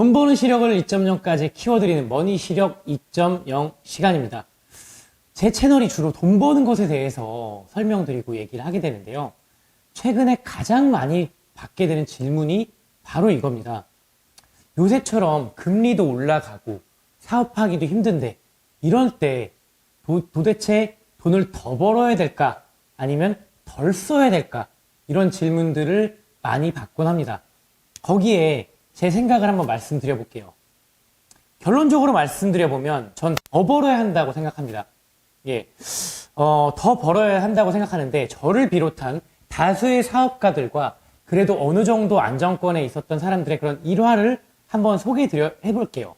돈 버는 시력을 2.0까지 키워드리는 머니 시력 2.0 시간입니다. 제 채널이 주로 돈 버는 것에 대해서 설명드리고 얘기를 하게 되는데요. 최근에 가장 많이 받게 되는 질문이 바로 이겁니다. 요새처럼 금리도 올라가고 사업하기도 힘든데 이럴 때 도대체 돈을 더 벌어야 될까? 아니면 덜 써야 될까? 이런 질문들을 많이 받곤 합니다. 거기에 제 생각을 한번 말씀드려 볼게요. 결론적으로 말씀드려 보면 전 더 벌어야 한다고 생각합니다. 더 벌어야 한다고 생각하는데 저를 비롯한 다수의 사업가들과 그래도 어느 정도 안정권에 있었던 사람들의 그런 일화를 한번 해볼게요.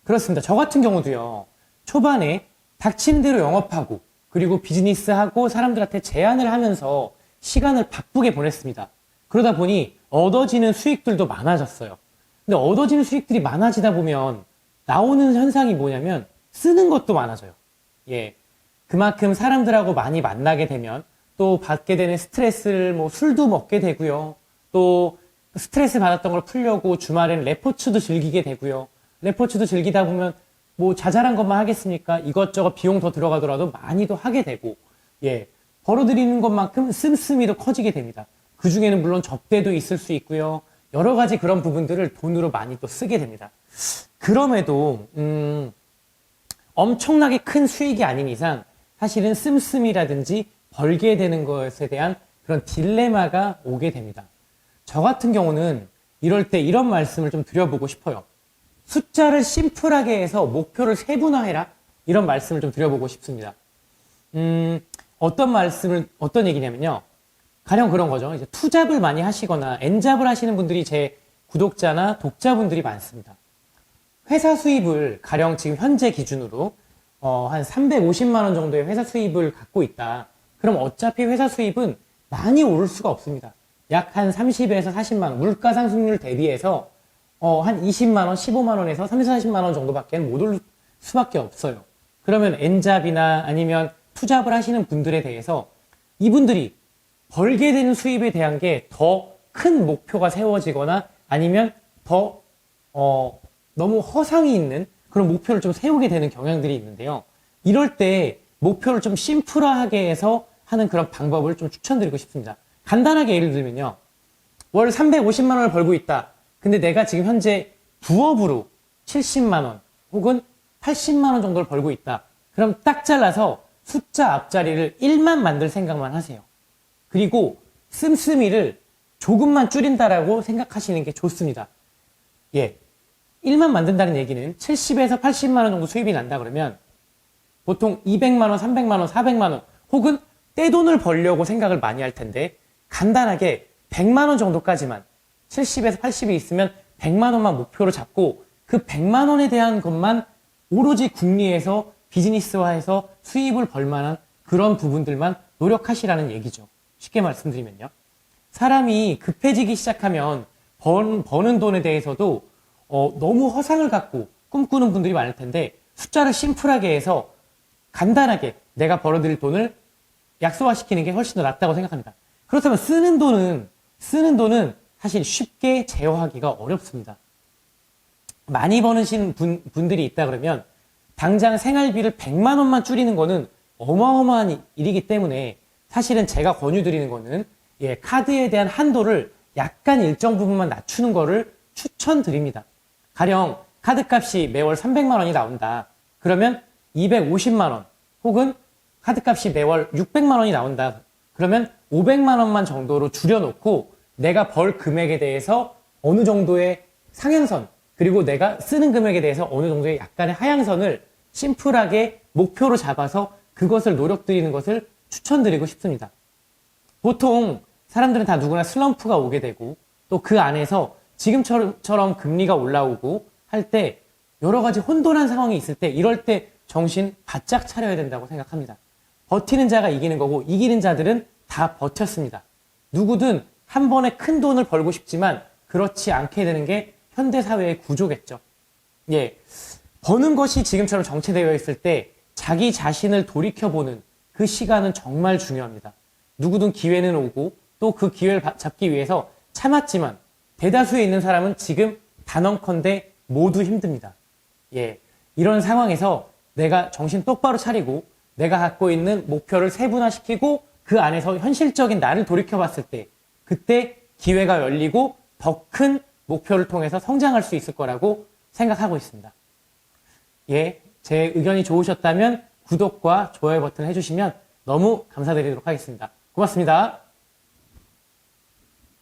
그렇습니다. 저 같은 경우도요. 초반에 닥치는 대로 영업하고 그리고 비즈니스하고 사람들한테 제안을 하면서 시간을 바쁘게 보냈습니다. 그러다 보니 얻어지는 수익들도 많아졌어요. 근데 얻어지는 수익들이 많아지다 보면 나오는 현상이 뭐냐면 쓰는 것도 많아져요. 그만큼 사람들하고 많이 만나게 되면 또 받게 되는 스트레스를 술도 먹게 되고요. 또 스트레스 받았던 걸 풀려고 주말엔 레포츠도 즐기게 되고요. 레포츠도 즐기다 보면 자잘한 것만 하겠습니까? 이것저것 비용 더 들어가더라도 많이도 하게 되고, 벌어들이는 것만큼 씀씀이도 커지게 됩니다. 그 중에는 물론 접대도 있을 수 있고요. 여러 가지 그런 부분들을 돈으로 많이 또 쓰게 됩니다. 그럼에도, 엄청나게 큰 수익이 아닌 이상 사실은 씀씀이라든지 벌게 되는 것에 대한 그런 딜레마가 오게 됩니다. 저 같은 경우는 이럴 때 이런 말씀을 좀 드려보고 싶어요. 숫자를 심플하게 해서 목표를 세분화해라. 이런 말씀을 좀 드려보고 싶습니다. 어떤 얘기냐면요. 가령 그런 거죠. 이제 투잡을 많이 하시거나 N잡을 하시는 분들이 제 구독자나 독자분들이 많습니다. 회사 수입을 가령 지금 현재 기준으로 한 350만 원 정도의 회사 수입을 갖고 있다. 그럼 어차피 회사 수입은 많이 오를 수가 없습니다. 약 한 30에서 40만 원, 물가 상승률 대비해서 한 20만 원, 15만 원에서 30, 40만 원 정도밖에 못 오를 수밖에 없어요. 그러면 N잡이나 아니면 투잡을 하시는 분들에 대해서 이분들이 벌게 되는 수입에 대한 게 더 큰 목표가 세워지거나 아니면 더 너무 허상이 있는 그런 목표를 좀 세우게 되는 경향들이 있는데요. 이럴 때 목표를 좀 심플하게 해서 하는 그런 방법을 좀 추천드리고 싶습니다. 간단하게 예를 들면요. 월 350만 원을 벌고 있다. 근데 내가 지금 현재 부업으로 70만 원 혹은 80만 원 정도를 벌고 있다. 그럼 딱 잘라서 숫자 앞자리를 1만 만들 생각만 하세요. 그리고 씀씀이를 조금만 줄인다라고 생각하시는 게 좋습니다. 1만 만든다는 얘기는 70에서 80만 원 정도 수입이 난다 그러면 보통 200만 원, 300만 원, 400만 원 혹은 떼돈을 벌려고 생각을 많이 할 텐데 간단하게 100만 원 정도까지만 70에서 80이 있으면 100만 원만 목표로 잡고 그 100만 원에 대한 것만 오로지 궁리해서 비즈니스화해서 수입을 벌 만한 그런 부분들만 노력하시라는 얘기죠. 쉽게 말씀드리면요. 사람이 급해지기 시작하면 버는 돈에 대해서도 너무 허상을 갖고 꿈꾸는 분들이 많을 텐데 숫자를 심플하게 해서 간단하게 내가 벌어들일 돈을 약소화시키는 게 훨씬 더 낫다고 생각합니다. 그렇다면 쓰는 돈은 사실 쉽게 제어하기가 어렵습니다. 많이 버는 분들이 있다 그러면 당장 생활비를 100만 원만 줄이는 거는 어마어마한 일이기 때문에 사실은 제가 권유드리는 거는 카드에 대한 한도를 약간 일정 부분만 낮추는 거를 추천드립니다. 가령 카드값이 매월 300만 원이 나온다. 그러면 250만 원 혹은 카드값이 매월 600만 원이 나온다. 그러면 500만 원만 정도로 줄여놓고 내가 벌 금액에 대해서 어느 정도의 상향선 그리고 내가 쓰는 금액에 대해서 어느 정도의 약간의 하향선을 심플하게 목표로 잡아서 그것을 노력드리는 것을 추천드리고 싶습니다. 보통 사람들은 다 누구나 슬럼프가 오게 되고 또 그 안에서 지금처럼 금리가 올라오고 할 때 여러 가지 혼돈한 상황이 있을 때 이럴 때 정신 바짝 차려야 된다고 생각합니다. 버티는 자가 이기는 거고 이기는 자들은 다 버텼습니다. 누구든 한 번에 큰 돈을 벌고 싶지만 그렇지 않게 되는 게 현대사회의 구조겠죠. 버는 것이 지금처럼 정체되어 있을 때 자기 자신을 돌이켜보는 그 시간은 정말 중요합니다. 누구든 기회는 오고 또 그 기회를 잡기 위해서 참았지만 대다수에 있는 사람은 지금 단언컨대 모두 힘듭니다. 예. 이런 상황에서 내가 정신 똑바로 차리고 내가 갖고 있는 목표를 세분화시키고 그 안에서 현실적인 나를 돌이켜봤을 때 그때 기회가 열리고 더 큰 목표를 통해서 성장할 수 있을 거라고 생각하고 있습니다. 예, 제 의견이 좋으셨다면 구독과 좋아요 버튼 해주시면 너무 감사드리도록 하겠습니다. 고맙습니다.